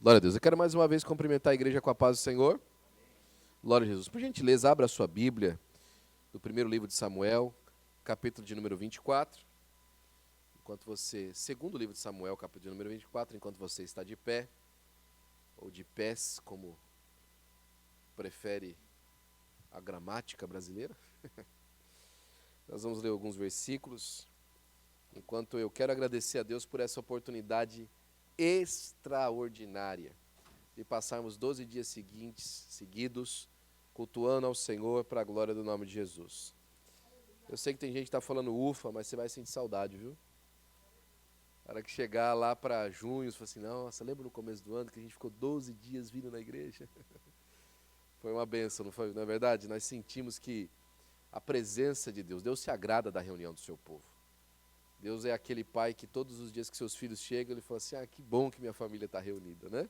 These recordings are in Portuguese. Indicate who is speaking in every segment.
Speaker 1: Glória a Deus. Eu quero mais uma vez cumprimentar a igreja com a paz do Senhor. Glória a Jesus. Por gentileza, abra a sua Bíblia do primeiro livro de Samuel, capítulo de número 24. Segundo livro de Samuel, capítulo de número 24, enquanto você está de pé, ou de pés, como prefere a gramática brasileira. Nós vamos ler alguns versículos, enquanto eu quero agradecer a Deus por essa oportunidade extraordinária de passarmos 12 dias seguidos, cultuando ao Senhor para a glória do nome de Jesus. Eu sei que tem gente que está falando ufa, mas você vai sentir saudade, viu? Na hora que chegar lá para junho, você fala assim, nossa, lembra no começo do ano que a gente ficou 12 dias vindo na igreja? Foi uma bênção, não foi? Não é verdade? Nós sentimos que a presença de Deus se agrada da reunião do seu povo. Deus é aquele pai que todos os dias que seus filhos chegam, ele fala assim, que bom que minha família está reunida, né?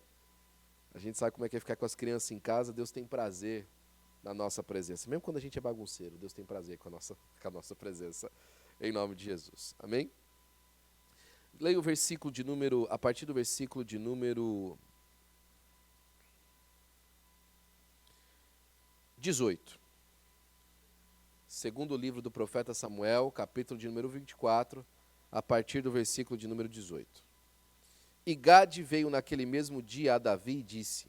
Speaker 1: A gente sabe como é que é ficar com as crianças em casa, Deus tem prazer na nossa presença. Mesmo quando a gente é bagunceiro, Deus tem prazer com a nossa presença, em nome de Jesus. Amém? Leia o versículo de número, a partir do versículo de número 18. Segundo livro do profeta Samuel, capítulo de número 24, a partir do versículo de número 18. E Gade veio naquele mesmo dia a Davi e disse,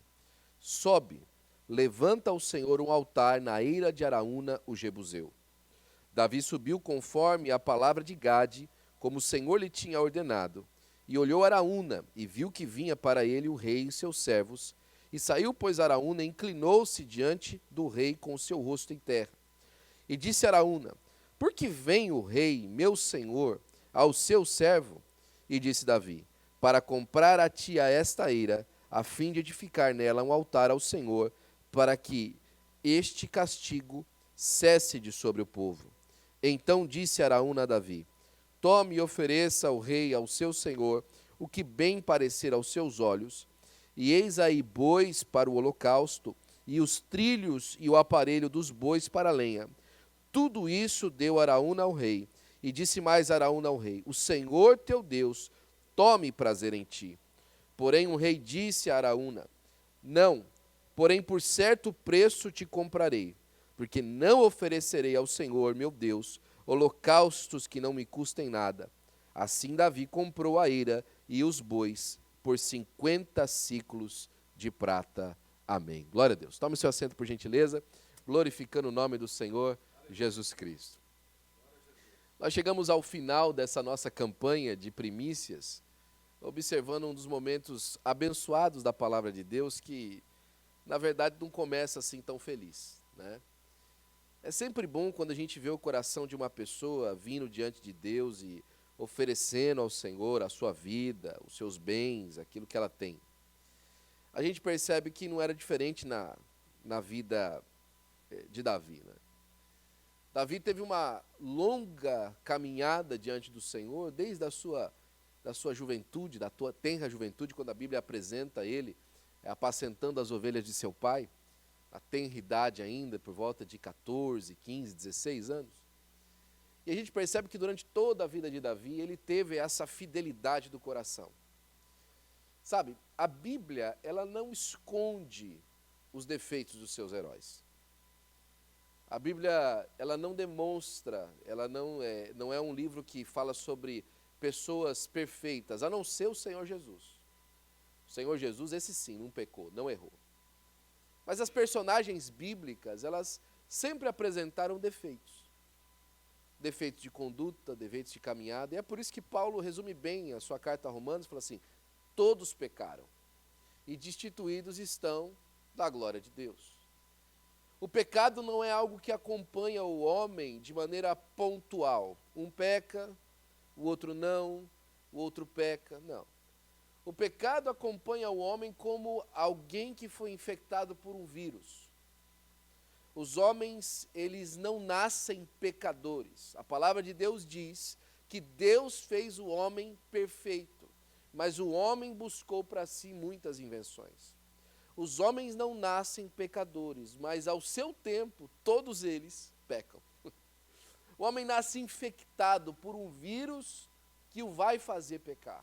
Speaker 1: sobe, levanta ao Senhor um altar na eira de Araúna, o Jebuseu. Davi subiu conforme a palavra de Gade, como o Senhor lhe tinha ordenado, e olhou Araúna, e viu que vinha para ele o rei e seus servos, e saiu, pois, Araúna, e inclinou-se diante do rei com o seu rosto em terra. E disse Araúna, por que vem o rei, meu senhor, ao seu servo? E disse Davi, para comprar a ti a esta eira, a fim de edificar nela um altar ao Senhor, para que este castigo cesse de sobre o povo. Então disse Araúna a Davi, tome e ofereça ao rei, ao seu senhor, o que bem parecer aos seus olhos, e eis aí bois para o holocausto, e os trilhos e o aparelho dos bois para a lenha. Tudo isso deu Araúna ao rei, e disse mais Araúna ao rei, o Senhor teu Deus tome prazer em ti. Porém o rei disse a Araúna, não, porém por certo preço te comprarei, porque não oferecerei ao Senhor, meu Deus, holocaustos que não me custem nada. Assim Davi comprou a eira e os bois por 50 siclos de prata. Amém. Glória a Deus. Tome seu assento por gentileza, glorificando o nome do Senhor Jesus Cristo. Nós chegamos ao final dessa nossa campanha de primícias, observando um dos momentos abençoados da palavra de Deus, que na verdade não começa assim tão feliz, né? É sempre bom quando a gente vê o coração de uma pessoa vindo diante de Deus e oferecendo ao Senhor a sua vida, os seus bens, aquilo que ela tem. A gente percebe que não era diferente na vida de Davi, né? Davi teve uma longa caminhada diante do Senhor, desde da sua juventude, da tua tenra juventude, quando a Bíblia apresenta ele apacentando as ovelhas de seu pai, a tenra idade ainda, por volta de 14, 15, 16 anos. E a gente percebe que durante toda a vida de Davi, ele teve essa fidelidade do coração. Sabe, a Bíblia, ela não esconde os defeitos dos seus heróis. A Bíblia, ela não demonstra, ela não é um livro que fala sobre pessoas perfeitas, a não ser o Senhor Jesus. O Senhor Jesus, esse sim, não pecou, não errou. Mas as personagens bíblicas, elas sempre apresentaram defeitos. Defeitos de conduta, defeitos de caminhada. E é por isso que Paulo resume bem a sua carta a Romanos, fala assim, todos pecaram e destituídos estão da glória de Deus. O pecado não é algo que acompanha o homem de maneira pontual. Um peca, o outro não, o outro peca, não. O pecado acompanha o homem como alguém que foi infectado por um vírus. Os homens, eles não nascem pecadores. A palavra de Deus diz que Deus fez o homem perfeito, mas o homem buscou para si muitas invenções. Os homens não nascem pecadores, mas ao seu tempo, todos eles pecam. O homem nasce infectado por um vírus que o vai fazer pecar.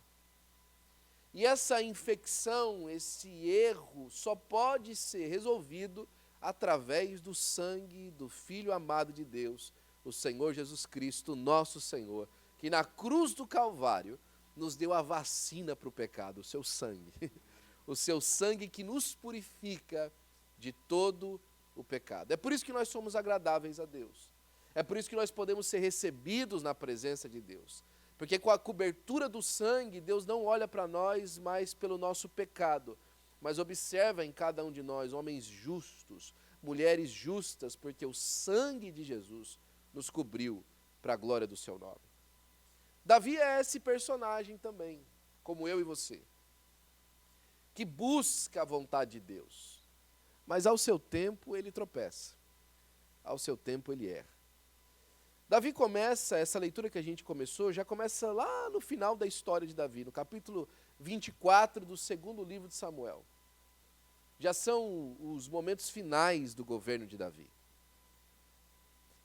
Speaker 1: E essa infecção, esse erro, só pode ser resolvido através do sangue do Filho amado de Deus, o Senhor Jesus Cristo, nosso Senhor, que na cruz do Calvário nos deu a vacina para o pecado, o seu sangue. O seu sangue que nos purifica de todo o pecado. É por isso que nós somos agradáveis a Deus. É por isso que nós podemos ser recebidos na presença de Deus. Porque com a cobertura do sangue, Deus não olha para nós mais pelo nosso pecado, mas observa em cada um de nós homens justos, mulheres justas, porque o sangue de Jesus nos cobriu para a glória do seu nome. Davi é esse personagem também, como eu e você, que busca a vontade de Deus, mas ao seu tempo ele tropeça, ao seu tempo ele erra. Davi começa, essa leitura que a gente começou, já começa lá no final da história de Davi, no capítulo 24 do segundo livro de Samuel. Já são os momentos finais do governo de Davi.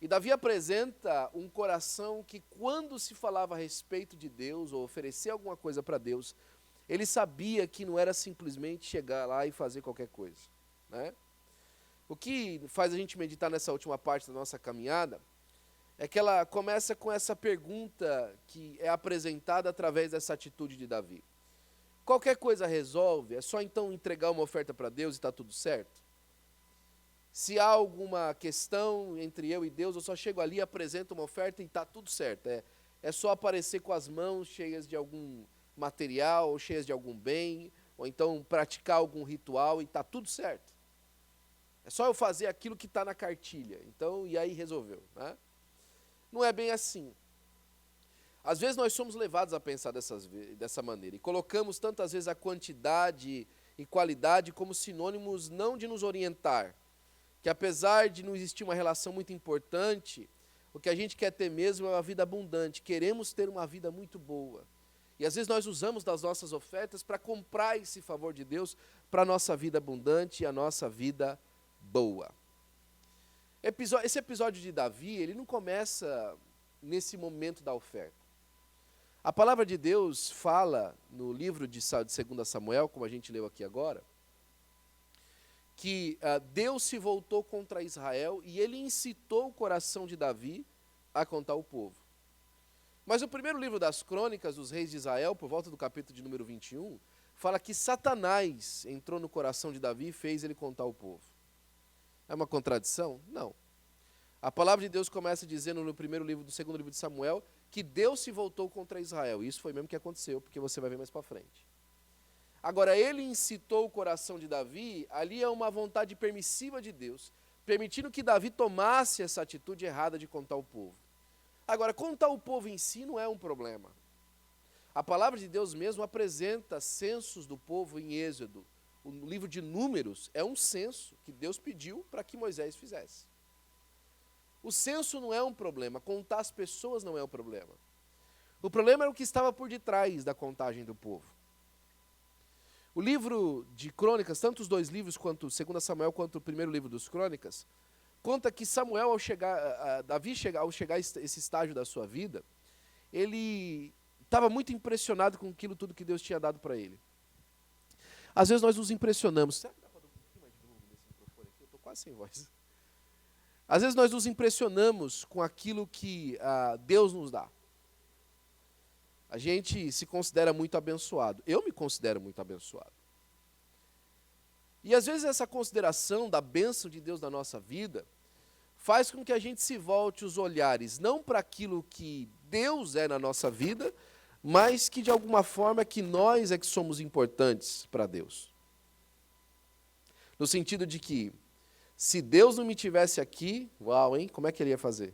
Speaker 1: E Davi apresenta um coração que, quando se falava a respeito de Deus, ou oferecer alguma coisa para Deus, ele sabia que não era simplesmente chegar lá e fazer qualquer coisa, né? O que faz a gente meditar nessa última parte da nossa caminhada é que ela começa com essa pergunta que é apresentada através dessa atitude de Davi. Qualquer coisa resolve? É só então entregar uma oferta para Deus e está tudo certo? Se há alguma questão entre eu e Deus, eu só chego ali, apresento uma oferta e está tudo certo. É só aparecer com as mãos cheias de algum material, ou cheias de algum bem, ou então praticar algum ritual e está tudo certo. É só eu fazer aquilo que está na cartilha. Então, e aí resolveu, né? Não é bem assim. Às vezes nós somos levados a pensar dessa maneira e colocamos tantas vezes a quantidade e qualidade como sinônimos não de nos orientar, que apesar de não existir uma relação muito importante, o que a gente quer ter mesmo é uma vida abundante, queremos ter uma vida muito boa. E às vezes nós usamos das nossas ofertas para comprar esse favor de Deus para a nossa vida abundante e a nossa vida boa. Esse episódio de Davi, ele não começa nesse momento da oferta. A palavra de Deus fala no livro de 2 Samuel, como a gente leu aqui agora, que Deus se voltou contra Israel e ele incitou o coração de Davi a contar o povo. Mas o primeiro livro das crônicas dos reis de Israel, por volta do capítulo de número 21, fala que Satanás entrou no coração de Davi e fez ele contar o povo. É uma contradição? Não. A palavra de Deus começa dizendo no primeiro livro do segundo livro de Samuel que Deus se voltou contra Israel. Isso foi mesmo que aconteceu, porque você vai ver mais para frente. Agora, ele incitou o coração de Davi, ali é uma vontade permissiva de Deus, permitindo que Davi tomasse essa atitude errada de contar o povo. Agora, contar o povo em si não é um problema. A palavra de Deus mesmo apresenta censos do povo em Êxodo. O livro de Números é um censo que Deus pediu para que Moisés fizesse. O censo não é um problema, contar as pessoas não é um problema. O problema era o que estava por detrás da contagem do povo. O livro de Crônicas, tanto os dois livros, quanto 2 Samuel, quanto o primeiro livro dos Crônicas, conta que Samuel, Davi, ao chegar a esse estágio da sua vida, ele estava muito impressionado com aquilo tudo que Deus tinha dado para ele. Às vezes nós nos impressionamos. Será que dá para dar um pouquinho mais de volume nesse microfone aqui? Eu estou quase sem voz. Às vezes nós nos impressionamos com aquilo que Deus nos dá. A gente se considera muito abençoado. Eu me considero muito abençoado. E às vezes essa consideração da bênção de Deus na nossa vida faz com que a gente se volte os olhares não para aquilo que Deus é na nossa vida, mas que de alguma forma que nós é que somos importantes para Deus. No sentido de que, se Deus não me tivesse aqui, uau, hein? Como é que ele ia fazer?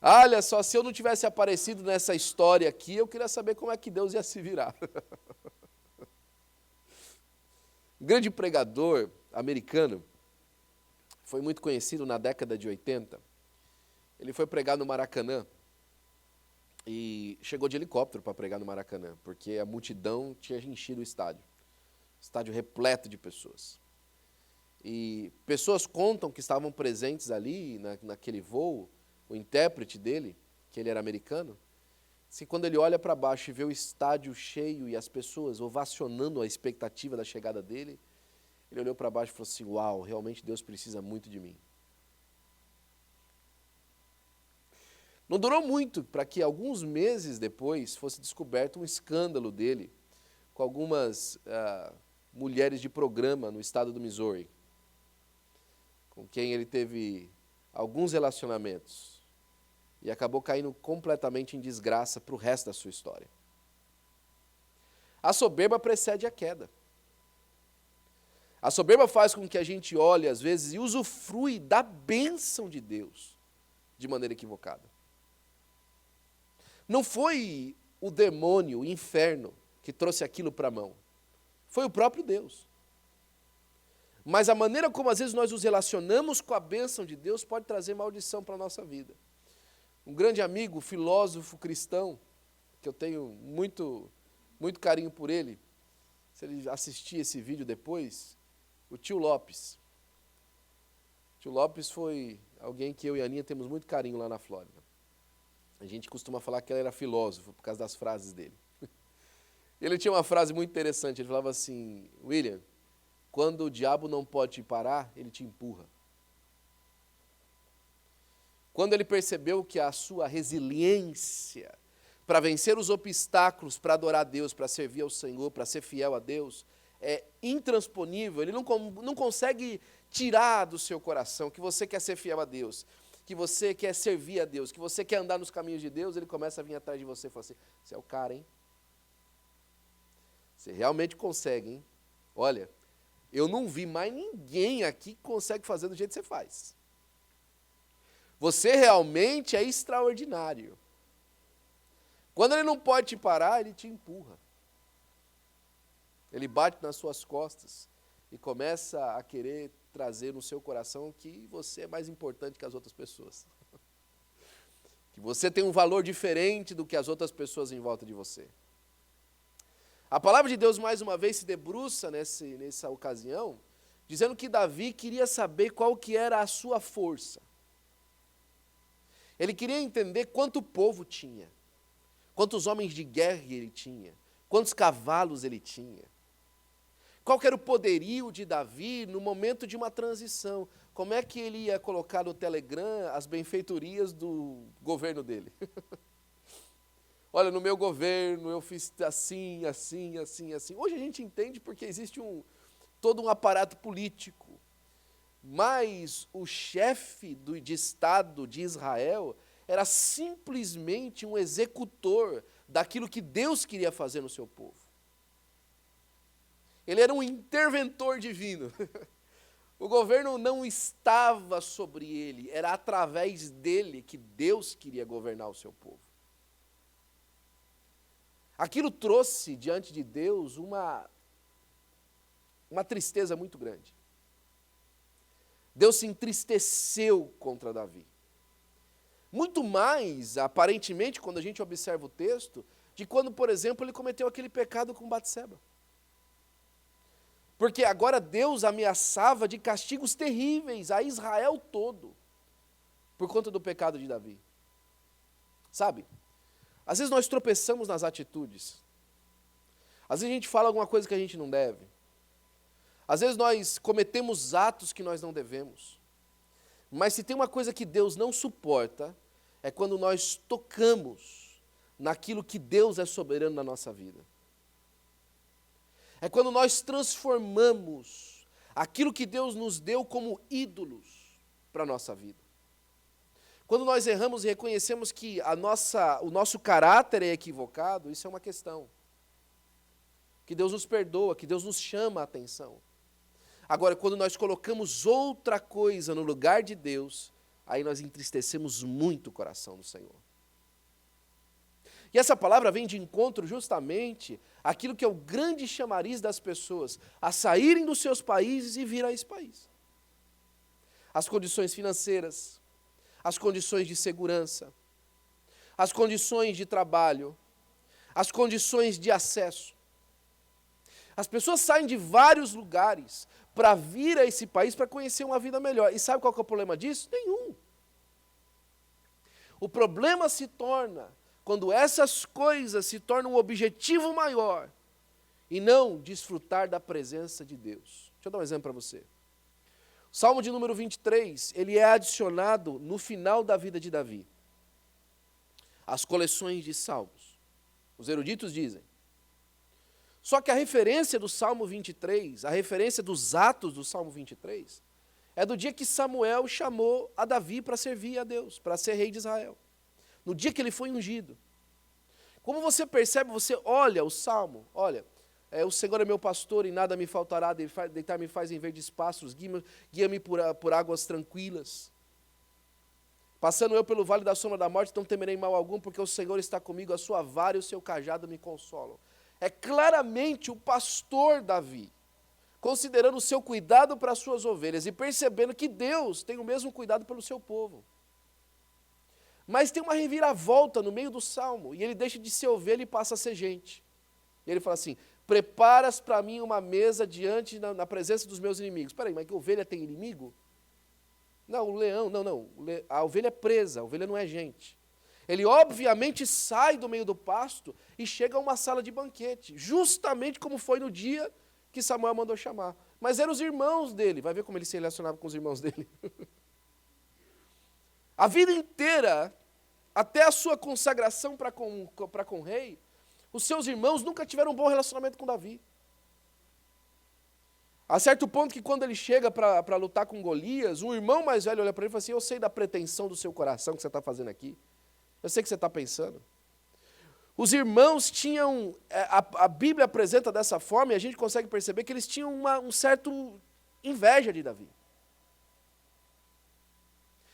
Speaker 1: Olha só, se eu não tivesse aparecido nessa história aqui, eu queria saber como é que Deus ia se virar. Um grande pregador americano, foi muito conhecido na década de 80, ele foi pregar no Maracanã, e chegou de helicóptero para pregar no Maracanã, porque a multidão tinha enchido o estádio repleto de pessoas. E pessoas contam que estavam presentes ali, naquele voo, o intérprete dele, que ele era americano, Assim, quando ele olha para baixo e vê o estádio cheio e as pessoas ovacionando a expectativa da chegada dele, ele olhou para baixo e falou assim, uau, realmente Deus precisa muito de mim. Não durou muito para que alguns meses depois fosse descoberto um escândalo dele com algumas mulheres de programa no estado do Missouri, com quem ele teve alguns relacionamentos e acabou caindo completamente em desgraça para o resto da sua história. A soberba precede a queda. A soberba faz com que a gente olhe, às vezes, e usufrui da bênção de Deus de maneira equivocada. Não foi o demônio, o inferno, que trouxe aquilo para a mão. Foi o próprio Deus. Mas a maneira como, às vezes, nós nos relacionamos com a bênção de Deus pode trazer maldição para a nossa vida. Um grande amigo, filósofo cristão, que eu tenho muito carinho por ele, se ele assistir esse vídeo depois, o tio Lopes. O tio Lopes foi alguém que eu e a Aninha temos muito carinho lá na Flórida. A gente costuma falar que ele era filósofo, por causa das frases dele. Ele tinha uma frase muito interessante, ele falava assim, William, quando o diabo não pode te parar, ele te empurra. Quando ele percebeu que a sua resiliência para vencer os obstáculos, para adorar a Deus, para servir ao Senhor, para ser fiel a Deus, é intransponível, ele não consegue tirar do seu coração que você quer ser fiel a Deus, que você quer servir a Deus, que você quer andar nos caminhos de Deus, ele começa a vir atrás de você e fala assim, você é o cara, hein? Você realmente consegue, hein? Olha, eu não vi mais ninguém aqui que consegue fazer do jeito que você faz. Você realmente é extraordinário. Quando ele não pode te parar, ele te empurra. Ele bate nas suas costas e começa a querer trazer no seu coração que você é mais importante que as outras pessoas. Que você tem um valor diferente do que as outras pessoas em volta de você. A palavra de Deus, mais uma vez, se debruça nessa ocasião, dizendo que Davi queria saber qual que era a sua força. Ele queria entender quanto povo tinha, quantos homens de guerra ele tinha, quantos cavalos ele tinha. Qual que era o poderio de Davi no momento de uma transição? Como é que ele ia colocar no Telegram as benfeitorias do governo dele? Olha, no meu governo eu fiz assim, assim, assim, assim. Hoje a gente entende porque existe todo um aparato político. Mas o chefe de Estado de Israel era simplesmente um executor daquilo que Deus queria fazer no seu povo. Ele era um interventor divino. O governo não estava sobre ele, era através dele que Deus queria governar o seu povo. Aquilo trouxe diante de Deus uma tristeza muito grande. Deus se entristeceu contra Davi. Muito mais, aparentemente, quando a gente observa o texto, de quando, por exemplo, ele cometeu aquele pecado com Batseba. Porque agora Deus ameaçava de castigos terríveis a Israel todo, por conta do pecado de Davi. Sabe? Às vezes nós tropeçamos nas atitudes. Às vezes a gente fala alguma coisa que a gente não deve. Às vezes nós cometemos atos que nós não devemos. Mas se tem uma coisa que Deus não suporta, é quando nós tocamos naquilo que Deus é soberano na nossa vida. É quando nós transformamos aquilo que Deus nos deu como ídolos para a nossa vida. Quando nós erramos e reconhecemos que o nosso caráter é equivocado, isso é uma questão. Que Deus nos perdoa, que Deus nos chama a atenção. Agora, quando nós colocamos outra coisa no lugar de Deus, aí nós entristecemos muito o coração do Senhor. E essa palavra vem de encontro justamente àquilo que é o grande chamariz das pessoas, a saírem dos seus países e vir a esse país. As condições financeiras, as condições de segurança, as condições de trabalho, as condições de acesso. As pessoas saem de vários lugares para vir a esse país para conhecer uma vida melhor. E sabe qual que é o problema disso? Nenhum. O problema se torna quando essas coisas se tornam um objetivo maior e não desfrutar da presença de Deus. Deixa eu dar um exemplo para você. O Salmo de número 23, ele é adicionado no final da vida de Davi. As coleções de salmos. Os eruditos dizem. Só que a referência do Salmo 23, a referência dos atos do Salmo 23, é do dia que Samuel chamou a Davi para servir a Deus, para ser rei de Israel. No dia que ele foi ungido. Como você percebe, você olha o Salmo, olha, o Senhor é meu pastor e nada me faltará, deitar-me faz em verdes pastos, guia-me por águas tranquilas. Passando eu pelo vale da sombra da morte, não temerei mal algum, porque o Senhor está comigo, a sua vara e o seu cajado me consolam. É claramente o pastor Davi, considerando o seu cuidado para as suas ovelhas e percebendo que Deus tem o mesmo cuidado pelo seu povo. Mas tem uma reviravolta no meio do salmo, e ele deixa de ser ovelha e passa a ser gente. E ele fala assim, preparas para mim uma mesa diante, na presença dos meus inimigos. Espera aí, mas que ovelha tem inimigo? Não, o leão, não, a ovelha é presa, a ovelha não é gente. Ele obviamente sai do meio do pasto e chega a uma sala de banquete, justamente como foi no dia que Samuel mandou chamar. Mas eram os irmãos dele, vai ver como ele se relacionava com os irmãos dele. A vida inteira, até a sua consagração para com o rei, os seus irmãos nunca tiveram um bom relacionamento com Davi. A certo ponto que quando ele chega para lutar com Golias, um irmão mais velho olha para ele e fala assim, eu sei da pretensão do seu coração que você está fazendo aqui. Eu sei o que você está pensando. Os irmãos tinham, a Bíblia apresenta dessa forma, e a gente consegue perceber que eles tinham um certo inveja de Davi.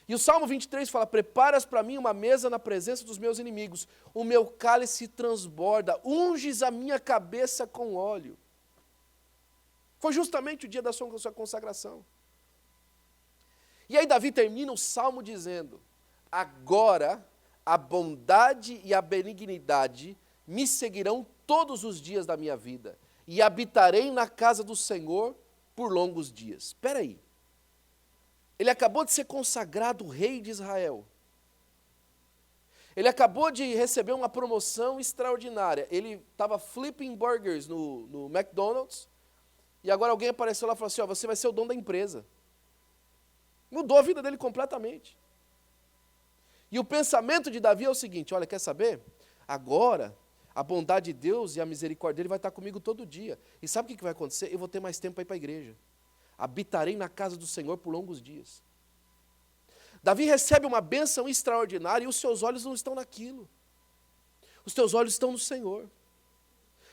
Speaker 1: E o Salmo 23 fala, preparas para mim uma mesa na presença dos meus inimigos, o meu cálice transborda, unges a minha cabeça com óleo. Foi justamente o dia da sua consagração. E aí Davi termina o Salmo dizendo, agora a bondade e a benignidade me seguirão todos os dias da minha vida, e habitarei na casa do Senhor por longos dias. Espera aí. Ele acabou de ser consagrado rei de Israel. Ele acabou de receber uma promoção extraordinária. Ele estava flipping burgers no McDonald's, e agora alguém apareceu lá e falou assim, você vai ser o dono da empresa. Mudou a vida dele completamente. E o pensamento de Davi é o seguinte, olha, quer saber? Agora, a bondade de Deus e a misericórdia dele vai estar comigo todo dia. E sabe o que vai acontecer? Eu vou ter mais tempo para ir para a igreja. Habitarei na casa do Senhor por longos dias. Davi recebe uma bênção extraordinária e os seus olhos não estão naquilo. Os teus olhos estão no Senhor.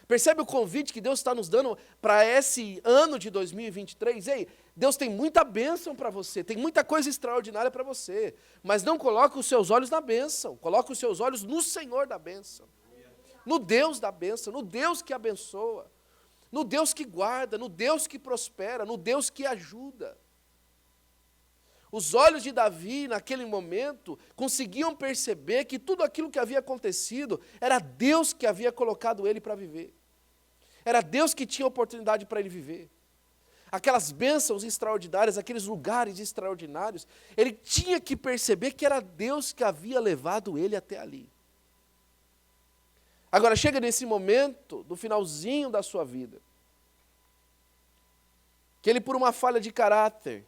Speaker 1: Percebe o convite que Deus está nos dando para esse ano de 2023? Ei, Deus tem muita bênção para você, tem muita coisa extraordinária para você, mas não coloque os seus olhos na bênção, coloque os seus olhos no Senhor da bênção, no Deus da bênção, no Deus que abençoa, no Deus que guarda, no Deus que prospera, no Deus que ajuda. Os olhos de Davi, naquele momento, conseguiam perceber que tudo aquilo que havia acontecido era Deus que havia colocado ele para viver. Era Deus que tinha oportunidade para ele viver. Aquelas bênçãos extraordinárias, aqueles lugares extraordinários, ele tinha que perceber que era Deus que havia levado ele até ali. Agora, chega nesse momento, do finalzinho da sua vida, que ele, por uma falha de caráter,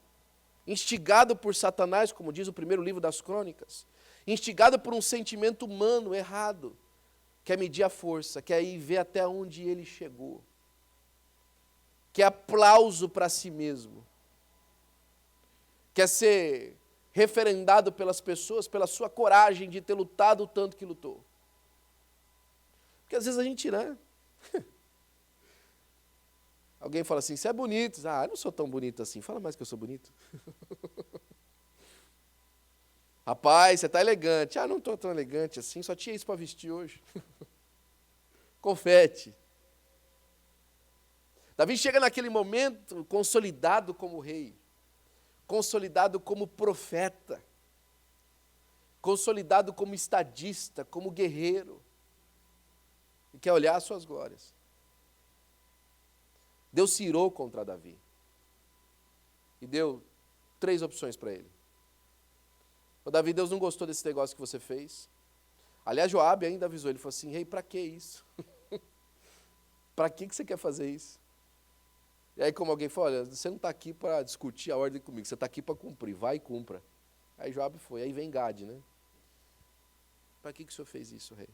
Speaker 1: instigado por Satanás, como diz o primeiro livro das Crônicas, instigado por um sentimento humano errado, quer medir a força, quer ir ver até onde ele chegou, quer aplauso para si mesmo, quer ser referendado pelas pessoas pela sua coragem de ter lutado o tanto que lutou. Porque às vezes a gente, né? Alguém fala assim, você é bonito. Eu não sou tão bonito assim. Fala mais que eu sou bonito. Rapaz, você está elegante. Não estou tão elegante assim, só tinha isso para vestir hoje. Confete. Davi chega naquele momento consolidado como rei, consolidado como profeta, consolidado como estadista, como guerreiro, e quer olhar as suas glórias. Deus se irou contra Davi e deu 3 opções para ele. Davi, Deus não gostou desse negócio que você fez. Aliás, Joabe ainda avisou, ele falou assim, rei, para que isso? Para que você quer fazer isso? E aí como alguém falou, olha, você não está aqui para discutir a ordem comigo, você está aqui para cumprir, vai e cumpra. Aí Joabe foi, aí vem Gade, né? Para que o senhor fez isso, rei?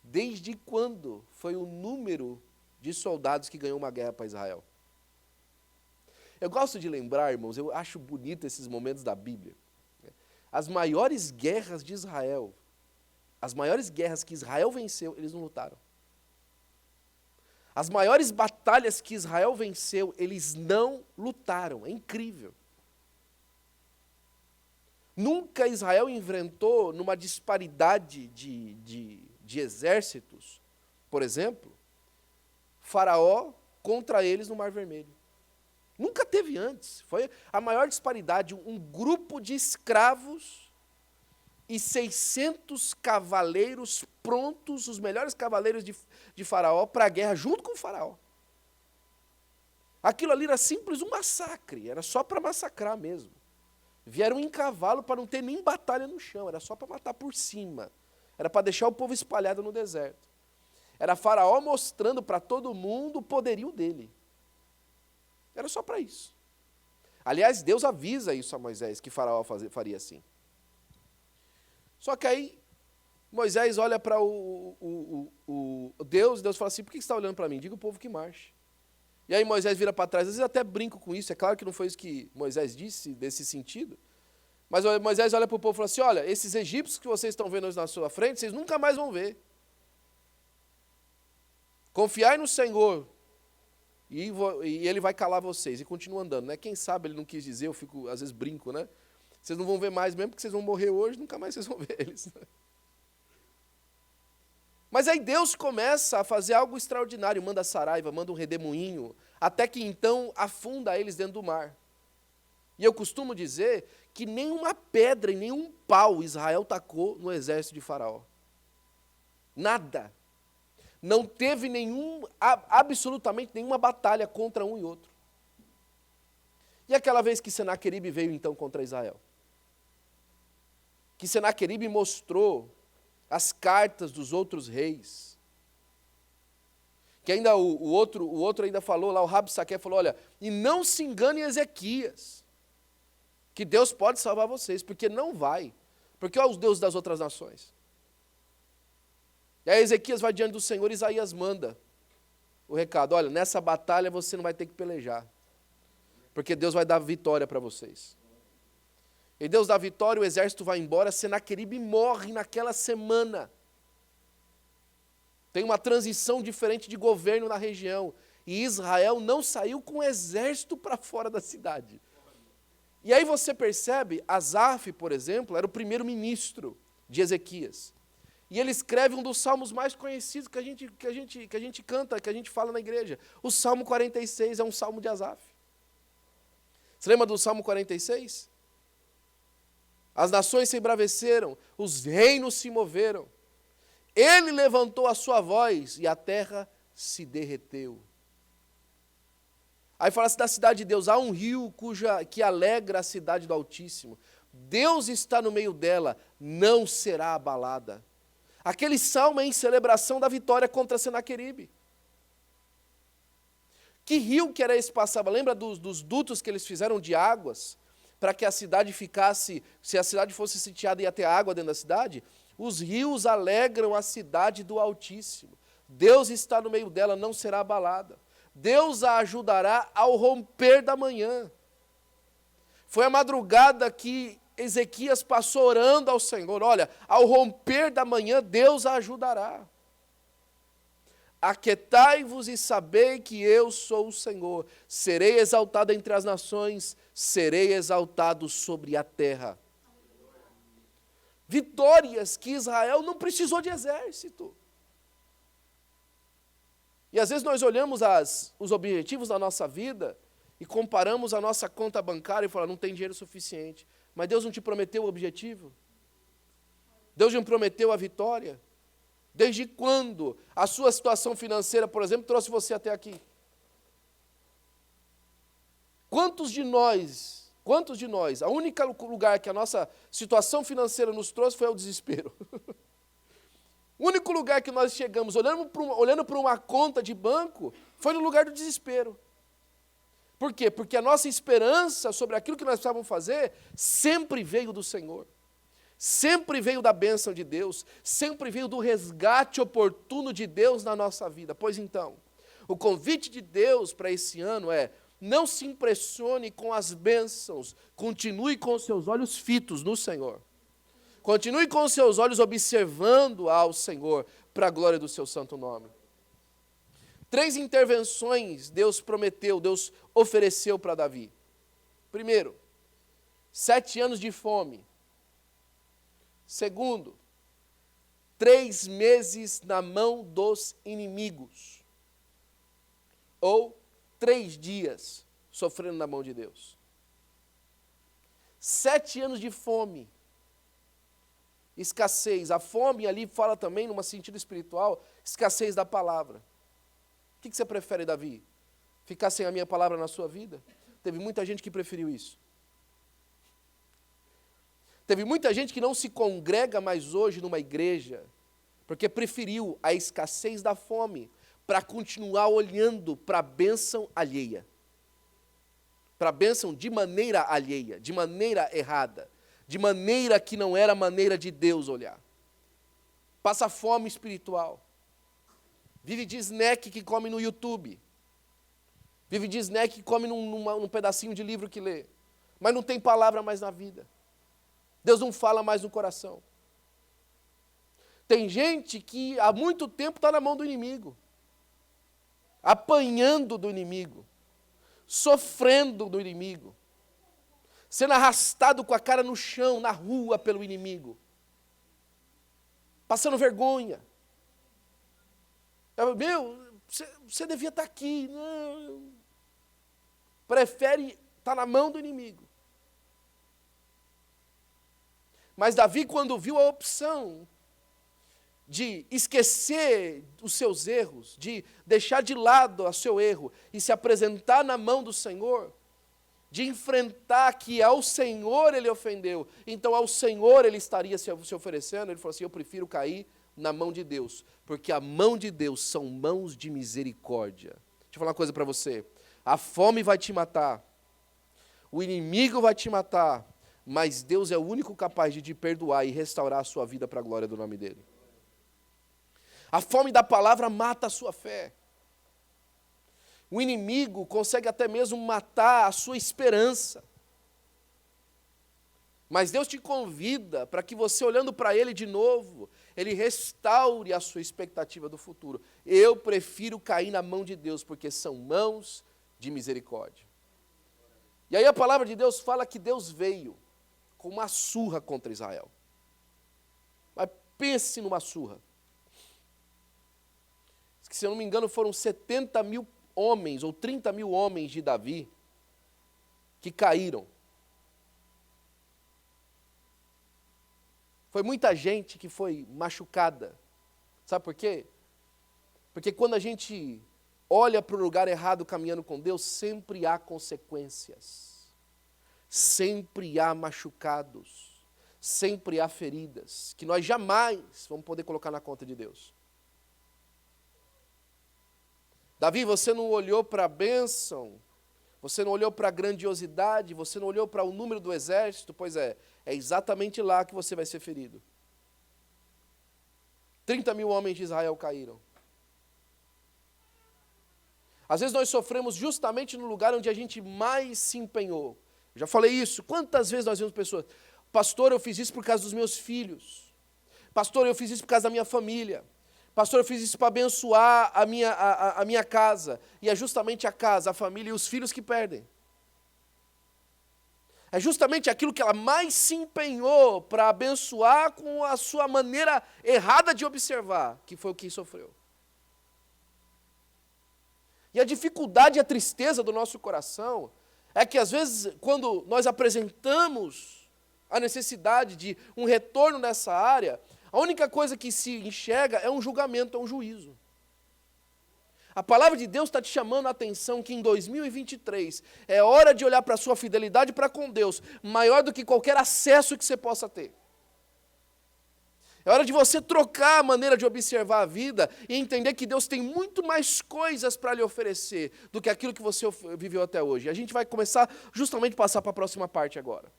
Speaker 1: Desde quando foi o número de soldados que ganhou uma guerra para Israel? Eu gosto de lembrar, irmãos, eu acho bonito esses momentos da Bíblia. As maiores guerras de Israel, as maiores guerras que Israel venceu, eles não lutaram. As maiores batalhas que Israel venceu, eles não lutaram. É incrível. Nunca Israel enfrentou numa disparidade de exércitos, por exemplo, Faraó contra eles no Mar Vermelho. Nunca teve antes. Foi a maior disparidade, um grupo de escravos e 600 cavaleiros prontos, os melhores cavaleiros de Faraó, para a guerra, junto com o Faraó. Aquilo ali era simples um massacre, era só para massacrar mesmo. Vieram em cavalo para não ter nem batalha no chão, era só para matar por cima. Era para deixar o povo espalhado no deserto. Era Faraó mostrando para todo mundo o poderio dele. Era só para isso. Aliás, Deus avisa isso a Moisés, que Faraó faria assim. Só que aí, Moisés olha para Deus fala assim, por que você está olhando para mim? Diga o povo que marche. E aí Moisés vira para trás, às vezes até brinco com isso, é claro que não foi isso que Moisés disse, desse sentido, mas Moisés olha para o povo e fala assim, olha, esses egípcios que vocês estão vendo na sua frente, vocês nunca mais vão ver. Confiai no Senhor, e ele vai calar vocês, e continua andando, né? Quem sabe ele não quis dizer, eu fico, às vezes brinco, né? Vocês não vão ver mais mesmo, porque vocês vão morrer hoje, nunca mais vocês vão ver eles. Mas aí Deus começa a fazer algo extraordinário, manda saraiva, manda um redemoinho, até que então afunda eles dentro do mar. E eu costumo dizer que nenhuma pedra e nenhum pau Israel tacou no exército de Faraó. Nada. Não teve absolutamente nenhuma batalha contra um e outro. E aquela vez que Senaqueribe veio então contra Israel? Que Senaqueribe mostrou as cartas dos outros reis. Que ainda o outro ainda falou lá, o Rabsaque falou, olha, e não se engane Ezequias, que Deus pode salvar vocês, porque não vai. Porque é os deuses das outras nações. E aí Ezequias vai diante do Senhor, Isaías manda o recado, olha, nessa batalha você não vai ter que pelejar, porque Deus vai dar vitória para vocês. E Deus dá vitória, o exército vai embora, Senaqueribe morre naquela semana. Tem uma transição diferente de governo na região. E Israel não saiu com o exército para fora da cidade. E aí você percebe, Asaf, por exemplo, era o primeiro-ministro de Ezequias. E ele escreve um dos salmos mais conhecidos que a gente canta, que a gente fala na igreja. O Salmo 46 é um salmo de Asaf. Você lembra do Salmo 46? As nações se embraveceram, os reinos se moveram. Ele levantou a sua voz e a terra se derreteu. Aí fala-se da cidade de Deus, há um rio que alegra a cidade do Altíssimo. Deus está no meio dela, não será abalada. Aquele salmo é em celebração da vitória contra Senaqueribe. Que rio que era esse que passava? Lembra dos dutos que eles fizeram de águas? Para que a cidade ficasse, se a cidade fosse sitiada e ia ter água dentro da cidade, os rios alegram a cidade do Altíssimo. Deus está no meio dela, não será abalada. Deus a ajudará ao romper da manhã. Foi a madrugada que Ezequias passou orando ao Senhor, olha, ao romper da manhã Deus a ajudará. Aquietai-vos e sabei que eu sou o Senhor. Serei exaltado entre as nações, serei exaltado sobre a terra. Vitórias que Israel não precisou de exército. E às vezes nós olhamos os objetivos da nossa vida e comparamos a nossa conta bancária e falamos, não tem dinheiro suficiente. Mas Deus não te prometeu o objetivo? Deus não prometeu a vitória? Desde quando a sua situação financeira, por exemplo, trouxe você até aqui? Quantos de nós Quantos de nós, a única lugar que a nossa situação financeira nos trouxe foi ao desespero? O único lugar que nós chegamos, olhando para uma conta de banco, foi no lugar do desespero. Por quê? Porque a nossa esperança sobre aquilo que nós precisávamos fazer sempre veio do Senhor. Sempre veio da bênção de Deus, sempre veio do resgate oportuno de Deus na nossa vida. Pois então, o convite de Deus para esse ano é: não se impressione com as bênçãos, continue com os seus olhos fitos no Senhor. Continue com os seus olhos observando ao Senhor, para a glória do seu santo nome. 3 intervenções Deus prometeu, Deus ofereceu para Davi. Primeiro, 7 anos de fome. Segundo, 3 meses na mão dos inimigos. Ou 3 dias sofrendo na mão de Deus. 7 anos de fome. Escassez. A fome ali fala também, num sentido espiritual, escassez da palavra. O que você prefere, Davi? Ficar sem a minha palavra na sua vida? Teve muita gente que preferiu isso. Teve muita gente que não se congrega mais hoje numa igreja, porque preferiu a escassez da fome para continuar olhando para a bênção alheia. Para a bênção de maneira alheia, de maneira errada, de maneira que não era a maneira de Deus olhar. Passa fome espiritual. Vive de snack que come no YouTube. Vive de snack que come num pedacinho de livro que lê. Mas não tem palavra mais na vida. Deus não fala mais no coração. Tem gente que há muito tempo está na mão do inimigo. Apanhando do inimigo. Sofrendo do inimigo. Sendo arrastado com a cara no chão, na rua, pelo inimigo. Passando vergonha. Você devia estar aqui. Não. Prefere estar na mão do inimigo. Mas Davi, quando viu a opção de esquecer os seus erros, de deixar de lado o seu erro e se apresentar na mão do Senhor, de enfrentar que ao Senhor ele ofendeu, então ao Senhor ele estaria se oferecendo, ele falou assim: eu prefiro cair na mão de Deus, porque a mão de Deus são mãos de misericórdia. Deixa eu falar uma coisa para você: a fome vai te matar, o inimigo vai te matar, mas Deus é o único capaz de te perdoar e restaurar a sua vida para a glória do nome dEle. A fome da palavra mata a sua fé. O inimigo consegue até mesmo matar a sua esperança. Mas Deus te convida para que você, olhando para Ele de novo, Ele restaure a sua expectativa do futuro. Eu prefiro cair na mão de Deus, porque são mãos de misericórdia. E aí a palavra de Deus fala que Deus veio com uma surra contra Israel. Mas pense numa surra. Se eu não me engano, foram 70 mil homens, ou 30 mil homens de Davi, que caíram. Foi muita gente que foi machucada. Sabe por quê? Porque quando a gente olha para o lugar errado caminhando com Deus, sempre há consequências. Sempre há machucados. Sempre há feridas, que nós jamais vamos poder colocar na conta de Deus. Davi, você não olhou para a bênção, você não olhou para a grandiosidade, você não olhou para o número do exército, pois é exatamente lá que você vai ser ferido. 30 mil homens de Israel caíram. Às vezes nós sofremos justamente no lugar onde a gente mais se empenhou. Eu já falei isso, quantas vezes nós vemos pessoas: pastor, eu fiz isso por causa dos meus filhos. Pastor, eu fiz isso por causa da minha família. Pastor, eu fiz isso para abençoar a minha casa. E é justamente a casa, a família e os filhos que perdem. É justamente aquilo que ela mais se empenhou para abençoar com a sua maneira errada de observar, que foi o que sofreu. E a dificuldade e a tristeza do nosso coração é que, às vezes, quando nós apresentamos a necessidade de um retorno nessa área, a única coisa que se enxerga é um julgamento, é um juízo. A palavra de Deus está te chamando a atenção que em 2023 é hora de olhar para a sua fidelidade para com Deus, maior do que qualquer acesso que você possa ter. É hora de você trocar a maneira de observar a vida e entender que Deus tem muito mais coisas para lhe oferecer do que aquilo que você viveu até hoje. A gente vai começar justamente a passar para a próxima parte agora.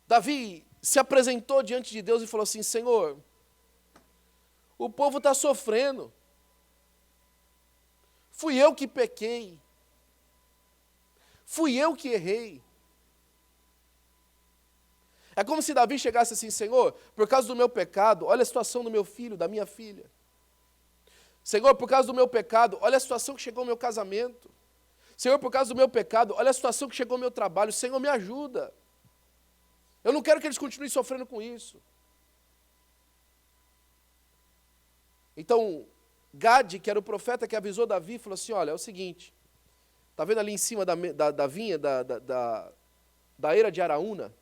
Speaker 1: Davi se apresentou diante de Deus e falou assim: Senhor, o povo está sofrendo. Fui eu que pequei. Fui eu que errei. É como se Davi chegasse assim: Senhor, por causa do meu pecado, olha a situação do meu filho, da minha filha. Senhor, por causa do meu pecado, olha a situação que chegou ao meu casamento. Senhor, por causa do meu pecado, olha a situação que chegou ao meu trabalho. Senhor, me ajuda. Eu não quero que eles continuem sofrendo com isso. Então, Gade, que era o profeta que avisou Davi, falou assim: olha, é o seguinte, está vendo ali em cima da vinha, da eira de Araúna?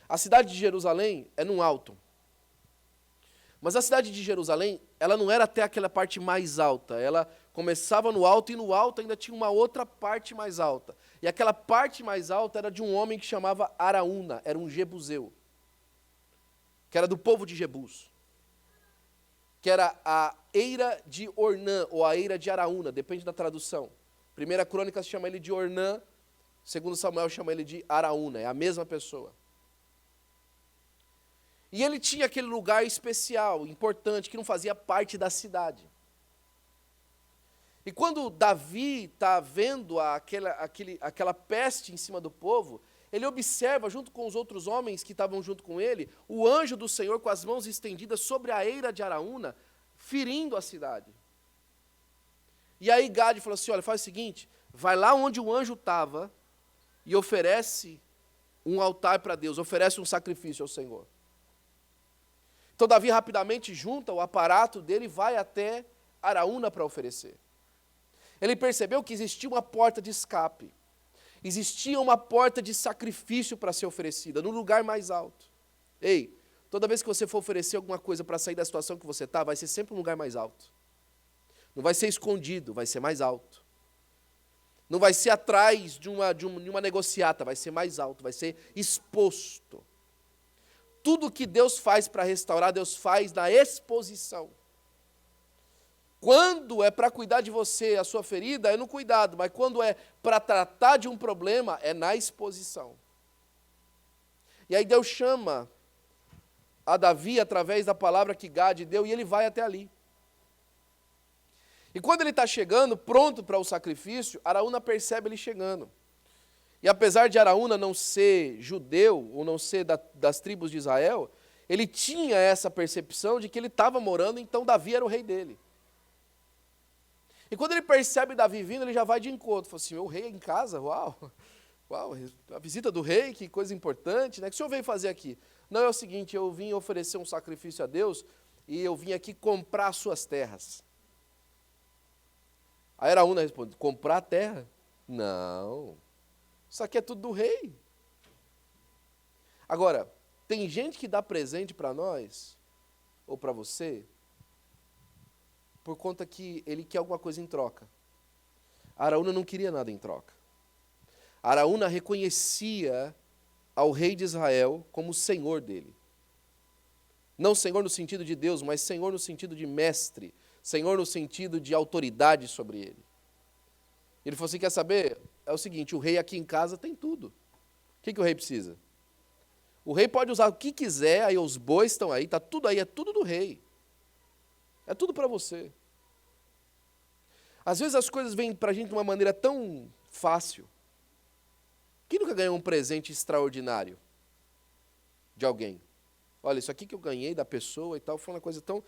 Speaker 1: A cidade de Jerusalém é num alto. Mas a cidade de Jerusalém, ela não era até aquela parte mais alta. Ela começava no alto e no alto ainda tinha uma outra parte mais alta. E aquela parte mais alta era de um homem que chamava Araúna, era um jebuseu, que era do povo de Jebus, que era a eira de Ornã, ou a eira de Araúna, depende da tradução. Primeira Crônicas chama ele de Ornã, segundo Samuel chama ele de Araúna, é a mesma pessoa. E ele tinha aquele lugar especial, importante, que não fazia parte da cidade. E quando Davi está vendo aquela peste em cima do povo, ele observa, junto com os outros homens que estavam junto com ele, o anjo do Senhor com as mãos estendidas sobre a eira de Araúna, ferindo a cidade. E aí Gade falou assim: olha, faz o seguinte, vai lá onde o anjo estava e oferece um altar para Deus, oferece um sacrifício ao Senhor. Então Davi rapidamente junta o aparato dele e vai até Araúna para oferecer. Ele percebeu que existia uma porta de escape, existia uma porta de sacrifício para ser oferecida, no lugar mais alto. Ei, toda vez que você for oferecer alguma coisa para sair da situação que você está, vai ser sempre um lugar mais alto. Não vai ser escondido, vai ser mais alto. Não vai ser atrás de uma negociata, vai ser mais alto, vai ser exposto. Tudo que Deus faz para restaurar, Deus faz na exposição. Quando é para cuidar de você, a sua ferida, é no cuidado, mas quando é para tratar de um problema, é na exposição. E aí Deus chama a Davi através da palavra que Gade deu, e ele vai até ali. E quando ele está chegando, pronto para o sacrifício, Araúna percebe ele chegando. E apesar de Araúna não ser judeu, ou não ser das tribos de Israel, ele tinha essa percepção de que ele estava morando, então Davi era o rei dele. E quando ele percebe Davi vindo, ele já vai de encontro. Fala assim: meu rei em casa? Uau, uau, a visita do rei, que coisa importante, né? O que o senhor veio fazer aqui? Não, é o seguinte, eu vim oferecer um sacrifício a Deus e eu vim aqui comprar as suas terras. Aí Araúna responde: comprar a terra? Não. Isso aqui é tudo do rei. Agora, tem gente que dá presente para nós, ou para você, por conta que ele quer alguma coisa em troca. Araúna não queria nada em troca. Araúna reconhecia ao rei de Israel como o senhor dele. Não senhor no sentido de Deus, mas senhor no sentido de mestre, senhor no sentido de autoridade sobre ele. Ele falou assim: quer saber? É o seguinte, o rei aqui em casa tem tudo. O que o rei precisa? O rei pode usar o que quiser, aí os bois estão aí, está tudo aí, é tudo do rei. É tudo para você. Às vezes as coisas vêm para a gente de uma maneira tão fácil. Quem nunca ganhou um presente extraordinário de alguém? Olha, isso aqui que eu ganhei da pessoa e tal, foi uma coisa tão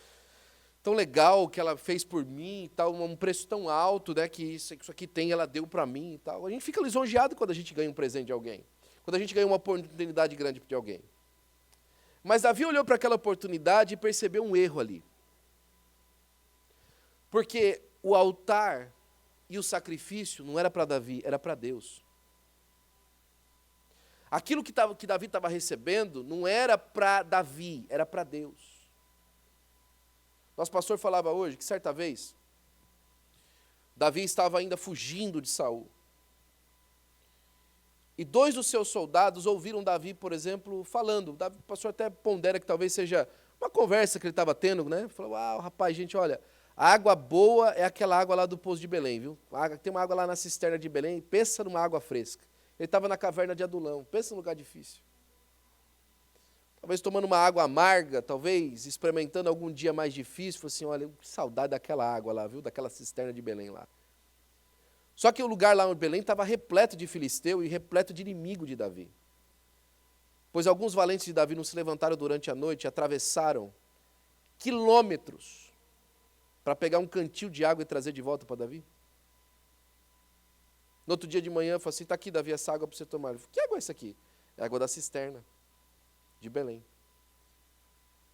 Speaker 1: legal que ela fez por mim e tal, um preço tão alto, né, que isso aqui tem, ela deu para mim e tal. A gente fica lisonjeado quando a gente ganha um presente de alguém, quando a gente ganha uma oportunidade grande de alguém. Mas Davi olhou para aquela oportunidade e percebeu um erro ali. Porque o altar e o sacrifício não era para Davi, era para Deus. Aquilo que Davi estava recebendo não era para Davi, era para Deus. Nosso pastor falava hoje que certa vez, Davi estava ainda fugindo de Saul. E 2 dos seus soldados ouviram Davi, por exemplo, falando. O pastor até pondera que talvez seja uma conversa que ele estava tendo, né? Falou, rapaz, gente, olha, a água boa é aquela água lá do poço de Belém, viu? Tem uma água lá na cisterna de Belém, pensa numa água fresca. Ele estava na caverna de Adulão, pensa num lugar difícil. Talvez tomando uma água amarga, talvez experimentando algum dia mais difícil, falou assim, olha, que saudade daquela água lá, viu? Daquela cisterna de Belém lá. Só que o lugar lá em Belém estava repleto de filisteu e repleto de inimigo de Davi. Pois alguns valentes de Davi não se levantaram durante a noite e atravessaram quilômetros para pegar um cantil de água e trazer de volta para Davi. No outro dia de manhã, falou assim, está aqui, Davi, essa água para você tomar. Ele falou, que água é essa aqui? É a água da cisterna de Belém.